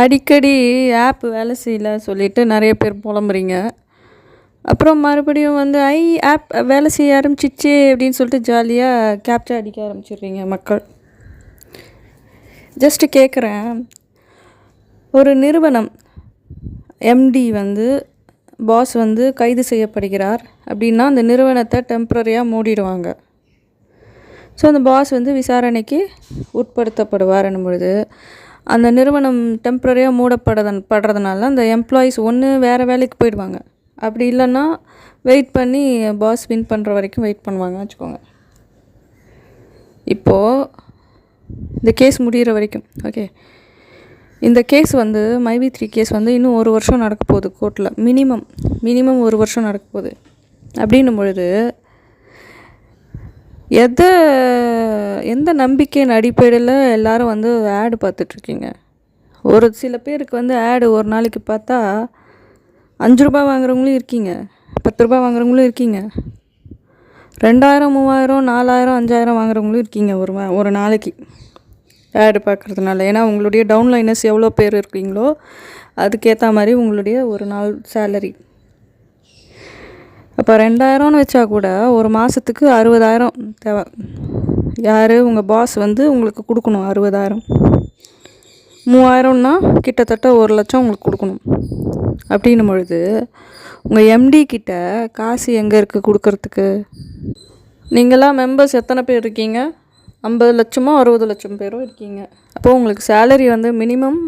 அடிக்கடி ஆப் வேலை செய்யல சொல்லிட்டு நிறைய பேர் புலம்புறீங்க. அப்புறம் மறுபடியும் வந்து ஆப் வேலை செய்ய ஆரம்பிச்சிச்சு அப்படின்னு சொல்லிட்டு ஜாலியாக கேப்ச்சா அடிக்க ஆரம்பிச்சிடுறீங்க மக்கள். ஜஸ்ட்டு கேட்குறேன், ஒரு நிறுவனம் எம்டி வந்து பாஸ் வந்து கைது செய்யப்படுகிறார் அப்படின்னா அந்த நிறுவனத்தை டெம்ப்ரரியாக மூடிடுவாங்க. ஸோ அந்த பாஸ் வந்து விசாரணைக்கு உட்படுத்தப்படுவார் என்னும் பொழுது அந்த நிறுவனம் டெம்ப்ரரியாக படுறதுனால அந்த எம்ப்ளாயீஸ் ஒன்று வேறு வேலைக்கு போயிடுவாங்க. அப்படி இல்லைன்னா வெயிட் பண்ணி பாஸ் வின் பண்ணுற வரைக்கும் வெயிட் பண்ணுவாங்க வச்சுக்கோங்க. இப்போது இந்த கேஸ் முடிகிற வரைக்கும் ஓகே, இந்த கேஸ் வந்து மைவி3 கேஸ் வந்து இன்னும் 1 வருஷம் நடக்க போகுது கோர்ட்டில். மினிமம் 1 வருஷம் நடக்க போகுது. அப்படின்னும் பொழுது எந்த நம்பிக்கையின் அடிப்படையில் எல்லோரும் வந்து ஆடு பார்த்துட்ருக்கீங்க? ஒரு சில பேருக்கு வந்து ஆடு ஒரு நாளைக்கு பார்த்தா 5 ரூபா வாங்குறவங்களும் இருக்கீங்க, 10 ரூபா வாங்குறவங்களும் இருக்கீங்க, 2000 3000 4000 5000 வாங்குறவங்களும் இருக்கீங்க ஒரு நாளைக்கு ஆடு பார்க்குறதுனால. ஏன்னா உங்களுடைய டவுன்லைனர்ஸ் எவ்வளோ பேர் இருக்கீங்களோ அதுக்கேற்ற மாதிரி உங்களுடைய ஒரு நாள் சேலரி. அப்போ 2000ன்னு வச்சா கூட ஒரு மாதத்துக்கு 60000 தேவை. யார்? உங்கள் பாஸ் வந்து உங்களுக்கு கொடுக்கணும் 60000. 3000ன்னா கிட்டத்தட்ட 1 லட்சம் உங்களுக்கு கொடுக்கணும். அப்படின்னும் பொழுது உங்கள் எம்டி கிட்ட காசு எங்கே இருக்குது கொடுக்கறதுக்கு? நீங்களாம் மெம்பர்ஸ் எத்தனை பேர் இருக்கீங்க? 50 லட்சமோ 60 லட்சம் பேரோ இருக்கீங்க. அப்போது உங்களுக்கு சேலரி வந்து மினிமம்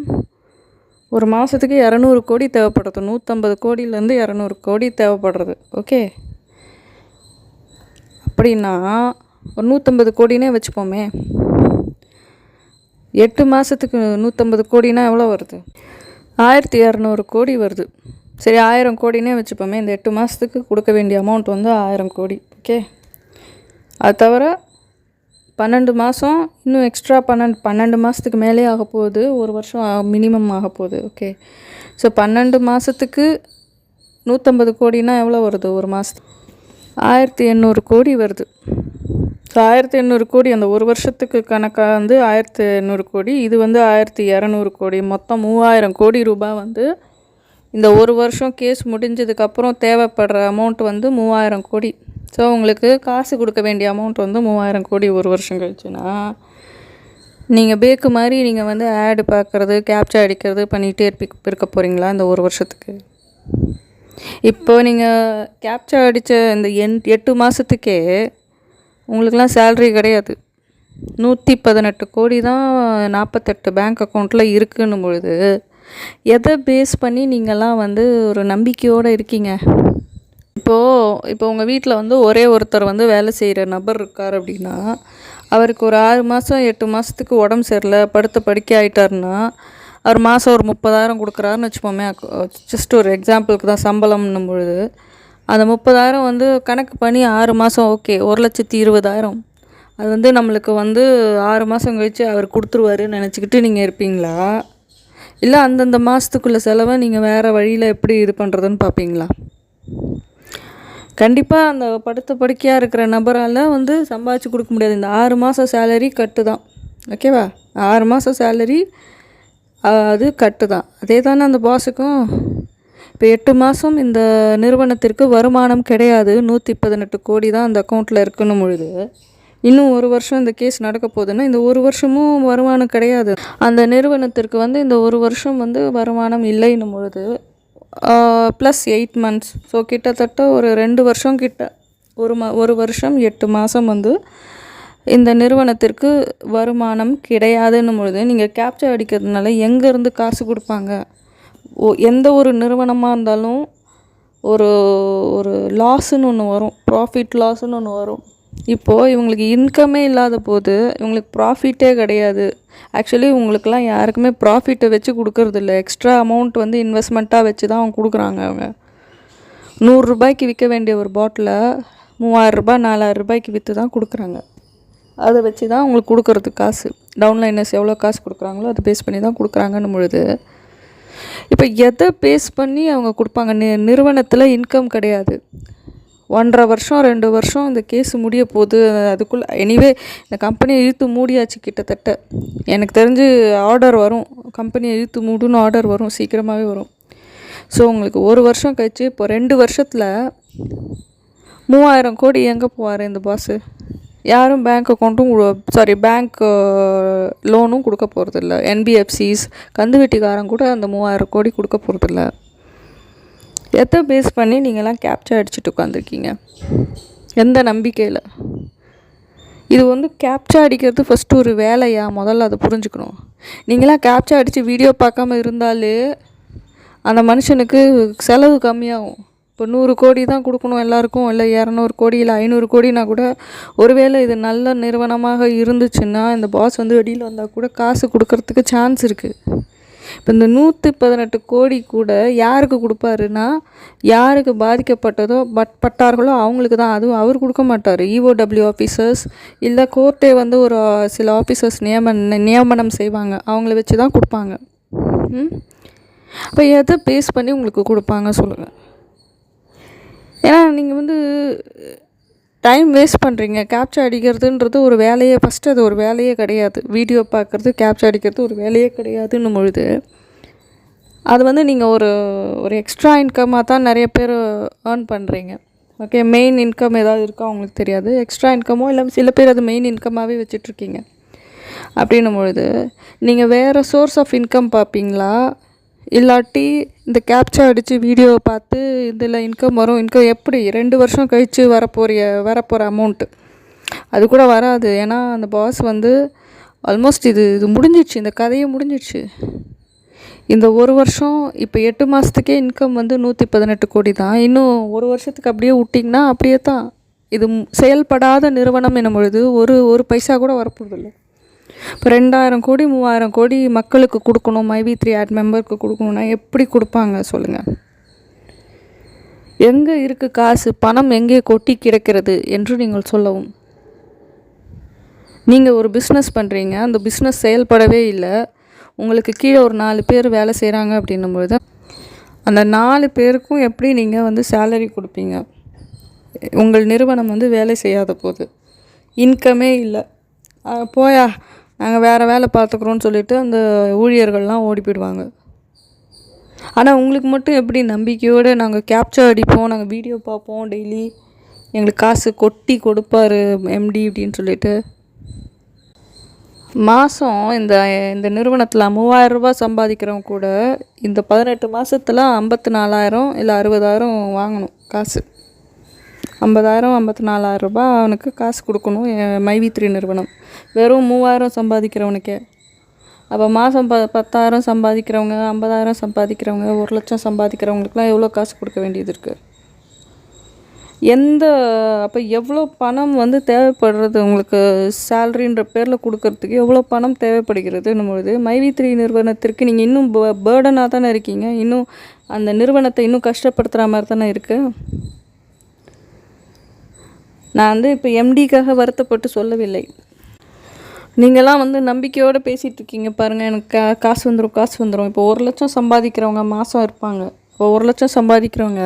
ஒரு மாதத்துக்கு 200 கோடி தேவைப்படுறது. 150 கோடியிலேருந்து 200 கோடி தேவைப்படுறது. ஓகே, அப்படின்னா ஒரு 150 கோடினே வச்சுப்போமே. 8 மாதத்துக்கு 150 கோடினா எவ்வளோ வருது? 1200 கோடி வருது. சரி, 1000 கோடினே வச்சுப்போமே. இந்த 8 மாதத்துக்கு கொடுக்க வேண்டிய அமௌண்ட் வந்து 1000 கோடி. ஓகே, அது தவிர 12 மாதம் இன்னும் எக்ஸ்ட்ரா 12 மாதத்துக்கு மேலே ஆக போகுது. 1 வருஷம் மினிமம் ஆக போகுது. ஓகே, ஸோ 12 மாதத்துக்கு 150 கோடினா எவ்வளோ வருது? ஒரு மாதத்துக்கு 1800 கோடி வருது. ஸோ 1800 கோடி அந்த ஒரு வருஷத்துக்கு கணக்காக வந்து 1800 கோடி. இது வந்து 1200 கோடி. மொத்தம் 3000 கோடி ரூபாய் வந்து இந்த ஒரு வருஷம் கேஸ் முடிஞ்சதுக்கப்புறம் தேவைப்படுற அமௌண்ட் வந்து 3000 கோடி. ஸோ உங்களுக்கு காசு கொடுக்க வேண்டிய அமௌண்ட் வந்து 3000 கோடி ஒரு வருஷம் கழிச்சுன்னா நீங்கள் பேக்கு மாதிரி நீங்கள் வந்து ஆடு பார்க்குறது, கேப்ச்சா அடிக்கிறது பண்ணிகிட்டே இருக்க போகிறீங்களா இந்த ஒரு வருஷத்துக்கு? இப்போ நீங்கள் கேப்ச்சா அடித்த இந்த 8 மாதத்துக்கே உங்களுக்கெலாம் சேல்ரி கிடையாது. 118 கோடி தான் 48 பேங்க் அக்கௌண்ட்டில் இருக்குன்னும் பொழுது எதை பேஸ் பண்ணி நீங்கள்லாம் வந்து ஒரு நம்பிக்கையோடு இருக்கீங்க? இப்போ உங்கள் வீட்டில் வந்து ஒரே ஒருத்தர் வந்து வேலை செய்கிற நபர் இருக்கார் அப்படின்னா அவருக்கு ஒரு 6 மாதம் 8 மாதத்துக்கு உடம்பு சரியில்லை, படுக்கை ஆகிட்டாருன்னா அவர் மாதம் ஒரு 30,000 கொடுக்குறாருன்னு வச்சுப்போமே. ஜஸ்ட் ஒரு எக்ஸாம்பிளுக்கு தான் சம்பளம்னும் பொழுது அந்த 30,000 வந்து கணக்கு பண்ணி 6 மாதம் ஓகே 1,20,000 அது வந்து நம்மளுக்கு வந்து 6 மாதம் கழித்து அவர் கொடுத்துருவாருன்னு நினச்சிக்கிட்டு நீங்கள் இருப்பீங்களா? இல்லை அந்தந்த மாதத்துக்குள்ள செலவை நீங்கள் வேறு வழியில் எப்படி இது பண்ணுறதுன்னு பார்ப்பீங்களா? கண்டிப்பாக அந்த படுக்கையாக இருக்கிற நபரால் வந்து சம்பாதிச்சு கொடுக்க முடியாது. இந்த 6 மாதம் சேலரி கட்டு தான். ஓகேவா? 6 மாதம் சேலரி அது கட்டு தான். அதே தானே அந்த பாஸுக்கும். இப்போ 8 மாதம் இந்த நிறுவனத்திற்கு வருமானம் கிடையாது. 118 கோடி தான் அந்த அக்கௌண்ட்டில் இருக்குன்னும் பொழுது இன்னும் 1 வருஷம் இந்த கேஸ் நடக்க போகுதுன்னா இந்த 1 வருஷமும் வருமானம் கிடையாது. அந்த நிறுவனத்திற்கு வந்து இந்த 1 வருஷம் வந்து வருமானம் இல்லைன்னும் பொழுது ப்ளஸ் 8 மந்த்ஸ், ஸோ கிட்டத்தட்ட ஒரு 2 வருஷம் கிட்ட, ஒரு வருஷம் 8 மாதம் வந்து இந்த நிறுவனத்திற்கு வருமானம் கிடையாதுன்னும் பொழுது நீங்கள் கேப்ச்சா அடிக்கிறதுனால எங்கேருந்து காசு கொடுப்பாங்க? எந்த ஒரு நிறுவனமாக இருந்தாலும் ஒரு லாஸுன்னு ஒன்று வரும், ப்ராஃபிட் லாஸுன்னு ஒன்று வரும். இப்போது இவங்களுக்கு இன்கமே இல்லாத போது இவங்களுக்கு ப்ராஃபிட்டே கிடையாது. ஆக்சுவலி உங்களுக்கெல்லாம் யாருக்குமே ப்ராஃபிட்டை வச்சு கொடுக்கறதில்ல. எக்ஸ்ட்ரா அமௌண்ட் வந்து இன்வெஸ்ட்மெண்ட்டாக வச்சு தான் அவங்க கொடுக்குறாங்க. அவங்க 100 ரூபாய்க்கு விற்க வேண்டிய ஒரு பாட்டிலை 3000 ரூபாய் 4000 ரூபாய்க்கு விற்று தான் கொடுக்குறாங்க. அதை வச்சு தான் அவங்களுக்கு கொடுக்குறது காசு. டவுன்லைனர்ஸ் எவ்வளோ காசு கொடுக்குறாங்களோ அதை பேஸ் பண்ணி தான் கொடுக்குறாங்கன்னும் பொழுது இப்போ எதை பேஸ் பண்ணி அவங்க கொடுப்பாங்க? நிறுவனத்தில் இன்கம் கிடையாது. 1.5 வருஷம் 2 வருஷம் இந்த கேஸ் முடிய போகுது. அதுக்குள்ளே எனிவே இந்த கம்பெனியை இழுத்து மூடியாச்சு கிட்டத்தட்ட. எனக்கு தெரிஞ்சு ஆர்டர் வரும், கம்பெனியை இழுத்து மூடுன்னு ஆர்டர் வரும், சீக்கிரமாகவே வரும். ஸோ உங்களுக்கு 1 வருஷம் கழிச்சு இப்போ 2 வருஷத்தில் 3000 கோடி எங்கே போவார் இந்த பாஸு? யாரும் பேங்க் அக்கௌண்ட்டும் பேங்க் லோனும் கொடுக்க போகிறதில்ல. என்பிஎஃப்சிஸ் கந்து வெட்டிக்காரன் கூட அந்த 3000 கோடி கொடுக்க போகிறதில்ல. எதை பேஸ் பண்ணி நீங்கள்லாம் கேப்சா அடிச்சுட்டு உட்காந்துருக்கீங்க? எந்த நம்பிக்கையில்? இது வந்து கேப்சா அடிக்கிறது ஃபஸ்ட்டு ஒரு வேலையா? முதல்ல அதை புரிஞ்சுக்கணும். நீங்களாம் கேப்சா அடித்து வீடியோ பார்க்காம இருந்தாலே அந்த மனுஷனுக்கு செலவு கம்மியாகும். இப்போ 100 கோடி தான் கொடுக்கணும் எல்லாருக்கும், இல்லை 200 கோடி இல்லை 500 கோடினா கூட, ஒருவேளை இது நல்ல நிறுவனமாக இருந்துச்சுன்னா இந்த பாஸ் வந்து வெளியில் வந்தால் கூட காசு கொடுக்கறதுக்கு சான்ஸ் இருக்குது. இப்போ இந்த 118 கோடி கூட யாருக்கு கொடுப்பாருன்னா, யாருக்கு பாதிக்கப்பட்டதோ பட்டார்களோ அவங்களுக்கு தான். அதுவும் அவர் கொடுக்க மாட்டார். இஓடபிள்யூ ஆஃபீஸர்ஸ் இல்லை கோர்ட்டே வந்து ஒரு சில ஆஃபீஸர்ஸ் நியமனம் செய்வாங்க, அவங்கள வச்சு தான் கொடுப்பாங்க. அப்போ எதை பேஸ் பண்ணி உங்களுக்கு கொடுப்பாங்க சொல்லுங்கள்? ஏன்னா நீங்கள் வந்து டைம் வேஸ்ட் பண்ணுறீங்க. கேப்சா அடிக்கிறதுன்றது ஒரு வேலையே, ஃபஸ்ட்டு அது ஒரு வேலையே கிடையாது. வீடியோ பார்க்குறது, கேப்சா அடிக்கிறது ஒரு வேலையே கிடையாதுன்னும் பொழுது அது வந்து நீங்கள் ஒரு எக்ஸ்ட்ரா இன்கம்மாக தான் நிறைய பேர் ஏர்ன் பண்ணுறீங்க. ஓகே, மெயின் இன்கம் ஏதாவது இருக்கோ அவங்களுக்கு தெரியாது. எக்ஸ்ட்ரா இன்கமோ இல்லை சில பேர் அது மெயின் இன்கமாகவே வச்சிட்ருக்கீங்க. அப்படின்னும் பொழுது நீங்கள் வேறு சோர்ஸ் ஆஃப் இன்கம் பார்ப்பீங்களா? இல்லாட்டி இந்த கேப்சா அடித்து வீடியோவை பார்த்து இதில் இன்கம் வரும். இன்கம் எப்படி 2 வருஷம் கழித்து வரப்போகிற அமௌண்ட்டு அது கூட வராது. ஏன்னா அந்த பாஸ் வந்து ஆல்மோஸ்ட் இது முடிஞ்சிடுச்சு, இந்த கதையே முடிஞ்சிடுச்சு. இந்த 1 வருஷம் இப்போ 8 மாதத்துக்கே இன்கம் வந்து 118 கோடி தான். இன்னும் 1 வருஷத்துக்கு அப்படியே விட்டிங்கன்னா அப்படியே தான். இது செயல்படாத நிறுவனம் என்னும் பொழுது ஒரு பைசா கூட வரப்போதில்லை. இப்போ 2000 கோடி 3000 கோடி மக்களுக்கு கொடுக்கணும், மைவி3 ஆட் மெம்பருக்கு கொடுக்கணுன்னா எப்படி கொடுப்பாங்க சொல்லுங்கள்? எங்கே இருக்குது காசு? பணம் எங்கே கொட்டி கிடக்கிறது என்று நீங்கள் சொல்லவும். நீங்கள் ஒரு பிஸ்னஸ் பண்ணுறீங்க, அந்த பிஸ்னஸ் செயல்படவே இல்லை. உங்களுக்கு கீழே ஒரு 4 பேர் வேலை செய்கிறாங்க அப்படின்னும்பொழுது அந்த 4 பேருக்கும் எப்படி நீங்கள் வந்து சேலரி கொடுப்பீங்க? உங்கள் நிறுவனம் வந்து வேலை செய்யாத போது இன்கமே இல்லை, போயா நாங்கள் வேறு வேலை பார்த்துக்குறோன்னு சொல்லிவிட்டு அந்த ஊழியர்கள்லாம் ஓடி போயிடுவாங்க. ஆனால் உங்களுக்கு மட்டும் எப்படி நம்பிக்கையோடு நாங்கள் கேப்சா அடிப்போம், நாங்கள் வீடியோ பார்ப்போம், டெய்லி எங்களுக்கு காசு கொட்டி கொடுப்பாரு எம்டி அப்படின்னு சொல்லிட்டு மாதம் இந்த நிறுவனத்தில் 3000 ரூபா சம்பாதிக்கிறவங்க கூட இந்த 18 மாதத்தில் 54,000 இல்லை 60,000 வாங்கணும் காசு. 50,000 54,000 ரூபா அவனுக்கு காசு கொடுக்கணும் மைவி3 நிறுவனம். வெறும் 3000 சம்பாதிக்கிறவனுக்கே. அப்போ மாதம் 10,000 சம்பாதிக்கிறவங்க, 50,000 சம்பாதிக்கிறவங்க, 1 லட்சம் சம்பாதிக்கிறவங்களுக்குலாம் எவ்வளோ காசு கொடுக்க வேண்டியது இருக்குது? அப்போ எவ்வளோ பணம் வந்து தேவைப்படுறது உங்களுக்கு? சேலரின்ற பேரில் கொடுக்கறதுக்கு எவ்வளோ பணம் தேவைப்படுகிறதுன்னும் பொழுது மைவி3 நிறுவனத்திற்கு நீங்கள் இன்னும் பேர்டனாக தானே இருக்கீங்க. இன்னும் அந்த நிறுவனத்தை இன்னும் கஷ்டப்படுத்துகிற மாதிரி தானே இருக்குது. நான் வந்து இப்போ எம்டிக்காக வருத்தப்பட்டு சொல்லவில்லை. நீங்களாம் வந்து நம்பிக்கையோடு பேசிகிட்டு இருக்கீங்க பாருங்கள், எனக்கு காசு வந்துடும். இப்போ 1 லட்சம் சம்பாதிக்கிறவங்க மாதம் இருப்பாங்க. இப்போ 1 லட்சம் சம்பாதிக்கிறவங்க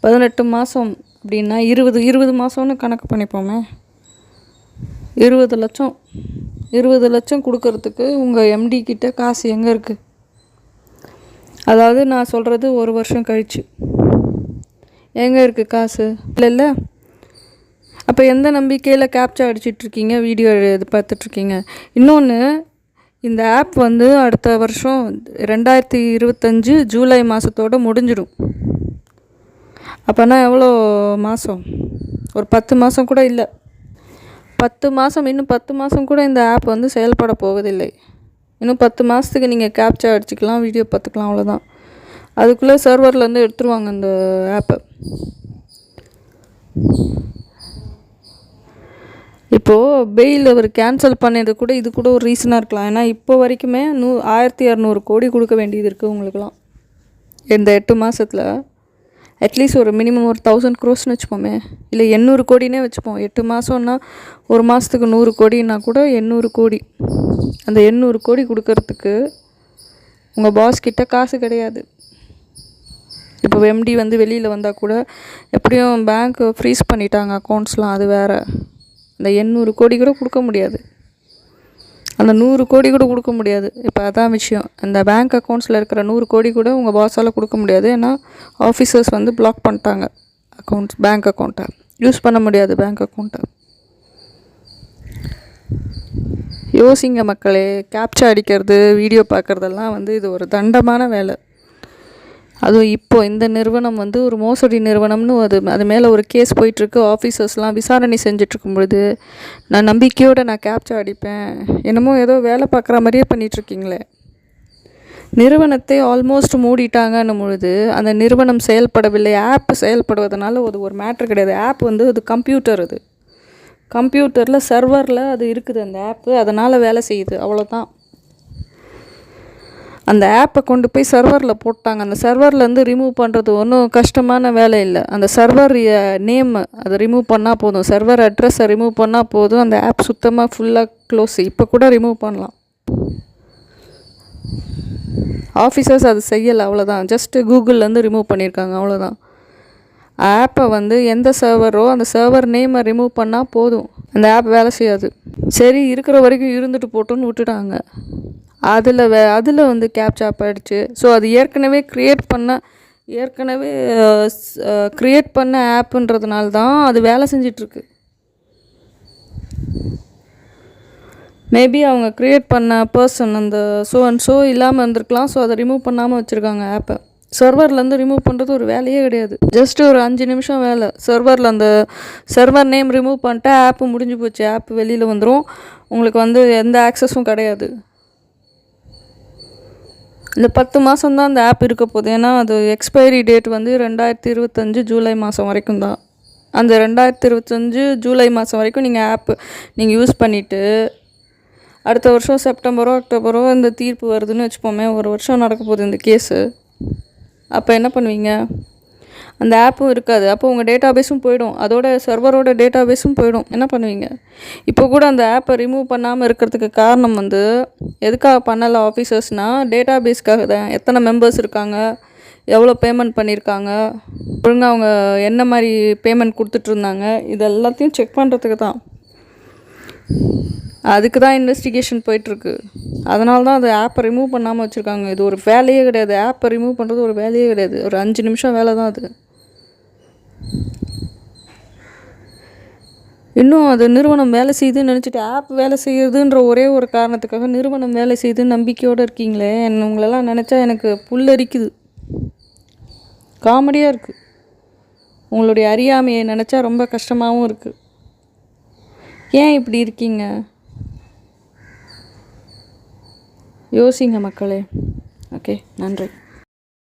18 மாதம் அப்படின்னா 20 மாதம்னு கணக்கு பண்ணிப்போமே. 20 லட்சம் கொடுக்கறதுக்கு உங்கள் எம்டி கிட்ட காசு எங்கே இருக்குது? அதாவது நான் சொல்கிறது 1 வருஷம் கழிச்சு எங்கே இருக்குது காசு? இல்லை. அப்போ எந்த நம்பிக்கையில் கேப்சா அடிச்சிட்ருக்கீங்க, வீடியோ இது பார்த்துட்ருக்கீங்க? இன்னொன்று, இந்த ஆப் வந்து அடுத்த வருஷம் 2025 ஜூலை மாதத்தோடு முடிஞ்சிடும். அப்போனா எவ்வளோ மாதம்? ஒரு 10 மாதம் கூட இல்லை. 10 மாதம், இன்னும் 10 மாதம் கூட இந்த ஆப் வந்து செயல்பட போவதில்லை. இன்னும் 10 மாதத்துக்கு நீங்கள் கேப்சா அடிச்சுக்கலாம், வீடியோ பார்த்துக்கலாம், அவ்வளோதான். அதுக்குள்ளே சர்வர்லேருந்து எடுத்துருவாங்க இந்த ஆப்பை. இப்போது பெயில் அவர் கேன்சல் பண்ணது கூட இது கூட ஒரு ரீசனாக இருக்கலாம். ஏன்னா இப்போ வரைக்குமே 1200 கோடி கொடுக்க வேண்டியது இருக்குது உங்களுக்கெல்லாம். இந்த 8 மாதத்தில் அட்லீஸ்ட் ஒரு மினிமம் ஒரு 1000 crores வச்சுப்போமே, இல்லை 800 கோடினே வச்சுப்போம். 8 மாதம்னா ஒரு மாதத்துக்கு 100 கோடின்னா கூட 800 கோடி. அந்த 800 கோடி கொடுக்கறதுக்கு உங்கள் பாஸ் கிட்ட காசு கிடையாது. இப்போ இப்போ எம்டி வந்து வெளியில் வந்தால் கூட எப்படியும் பேங்க்கு ஃப்ரீஸ் பண்ணிட்டாங்க அக்கௌண்ட்ஸ்லாம், அது வேறு. அந்த 800 கோடி கூட கொடுக்க முடியாது, அந்த 100 கோடி கூட கொடுக்க முடியாது. இப்போ அதான் விஷயம். அந்த பேங்க் அக்கௌண்ட்ஸில் இருக்கிற 100 கோடி கூட உங்கள் பாஸால் கொடுக்க முடியாது. ஏன்னா ஆஃபீஸர்ஸ் வந்து பிளாக் பண்ணிட்டாங்க பேங்க் அக்கௌண்ட்டை, யூஸ் பண்ண முடியாது பேங்க் அக்கௌண்ட்டை. யோசிங்க மக்களே, கேப்சா அடிக்கிறது, வீடியோ பார்க்குறதெல்லாம் வந்து இது ஒரு தண்டமான வேலை. அதுவும் இப்போது இந்த நிறுவனம் வந்து ஒரு மோசடி நிறுவனம்னு அது மேலே ஒரு கேஸ் போயிட்டுருக்கு. ஆஃபீஸர்ஸ்லாம் விசாரணை செஞ்சிட்ருக்கும் பொழுது நான் நம்பிக்கையோடு நான் கேப்சா அடிப்பேன், என்னமோ ஏதோ வேலை பார்க்குற மாதிரியே பண்ணிகிட்ருக்கீங்களே. நிறுவனத்தை ஆல்மோஸ்ட் மூடிட்டாங்கன்னும் பொழுது அந்த நிறுவனம் செயல்படவில்லை, ஆப் செயல்படுவதனால ஒரு மேட்ரு கிடையாது. ஆப் வந்து அது கம்ப்யூட்டர், அது கம்ப்யூட்டரில் சர்வரில் அது இருக்குது அந்த ஆப்பு, அதனால் வேலை செய்யுது, அவ்வளோதான். அந்த ஆப்பை கொண்டு போய் சர்வரில் போட்டாங்க. அந்த சர்வர்லேருந்து ரிமூவ் பண்ணுறது ஒன்றும் கஷ்டமான வேலை இல்லை. அந்த சர்வர் நேம் அதை ரிமூவ் பண்ணால் போதும், சர்வர் அட்ரஸை ரிமூவ் பண்ணால் போதும், அந்த ஆப் சுத்தமாக ஃபுல்லாக க்ளோஸ். இப்போ கூட ரிமூவ் பண்ணலாம். ஆஃபீஸர்ஸ் அது செய்யலை, அவ்வளோதான். ஜஸ்ட்டு கூகுள்லேருந்து ரிமூவ் பண்ணியிருக்காங்க, அவ்வளோதான். ஆப்பை வந்து எந்த சர்வரோ அந்த சர்வர் நேமை ரிமூவ் பண்ணால் போதும், அந்த ஆப் வேலை செய்யாது. சரி, இருக்கிற வரைக்கும் இருந்துட்டு போட்டோன்னு விட்டுட்டாங்க. அதில் வந்து கேப்சா ஆயிடுச்சு. ஸோ அது ஏற்கனவே க்ரியேட் பண்ண ஆப்புன்றதுனால தான் அது வேலை செஞ்சிட்ருக்கு. மேபி அவங்க க்ரியேட் பண்ண பர்சன் அந்த ஸோ இல்லாமல் இருந்திருக்கலாம். ஸோ அதை ரிமூவ் பண்ணாமல் வச்சுருக்காங்க ஆப்பை. சர்வர்லேருந்து ரிமூவ் பண்ணுறது ஒரு வேலையே கிடையாது, ஜஸ்ட்டு ஒரு 5 நிமிஷம் வேலை. சர்வரில் அந்த சர்வர் நேம் ரிமூவ் பண்ணிட்டு ஆப்பு முடிஞ்சு போச்சு, ஆப் வெளியில் வந்துடும். உங்களுக்கு வந்து எந்த ஆக்சஸும் கிடையாது. இந்த 10 மாதம் தான் அந்த ஆப் இருக்க போகுது. ஏன்னா அது எக்ஸ்பைரி டேட் வந்து 2025 ஜூலை மாதம் வரைக்கும் தான். அந்த 2025 ஜூலை மாதம் வரைக்கும் நீங்கள் யூஸ் பண்ணிவிட்டு அடுத்த வருஷம் செப்டம்பரோ அக்டோபரோ இந்த தீர்ப்பு வருதுன்னு வச்சுப்போமே, ஒரு வருஷம் நடக்க போகுது இந்த கேஸு. அப்போ என்ன பண்ணுவீங்க? அந்த ஆப்பும் இருக்காது, அப்போ உங்கள் டேட்டாபேஸும் போயிடும், அதோட சர்வரோட டேட்டாபேஸும் போயிடும். என்ன பண்ணுவீங்க? இப்போ கூட அந்த ஆப்பை ரிமூவ் பண்ணாமல் இருக்கிறதுக்கு காரணம் வந்து எதுக்காக பண்ணலை ஆஃபீஸர்ஸ்னால், டேட்டாபேஸ்க்காக தான். எத்தனை மெம்பர்ஸ் இருக்காங்க, எவ்வளோ பேமெண்ட் பண்ணியிருக்காங்க, ஒழுங்காக அவங்க என்ன மாதிரி பேமெண்ட் கொடுத்துட்ருந்தாங்க, இது எல்லாத்தையும் செக் பண்ணுறதுக்கு தான். அதுக்கு தான் இன்வெஸ்டிகேஷன் போயிட்டுருக்கு. அதனால தான் அது ஆப்பை ரிமூவ் பண்ணாமல் வச்சுருக்காங்க. இது ஒரு வேலையே கிடையாது, ஆப்பை ரிமூவ் பண்ணுறது ஒரு வேலையே கிடையாது, ஒரு 5 நிமிஷம் வேலை தான் அது. இன்னும் அது நிறுவனம் வேலை செய்யுதுன்னு நினச்சிட்டு ஆப் வேலை செய்யுதுன்ற ஒரே ஒரு காரணத்துக்காக நிறுவனம் வேலை செய்யுதுன்னு நம்பிக்கையோடு இருக்கீங்களே. உங்களெல்லாம் நினச்சா எனக்கு புல்லரிக்குது, காமெடியாக இருக்குது. உங்களுடைய அறியாமையை நினச்சா ரொம்ப கஷ்டமாகவும் இருக்குது. ஏன் இப்படி இருக்கீங்க? யோசிங்க மக்களே. ஓகே, நன்றி.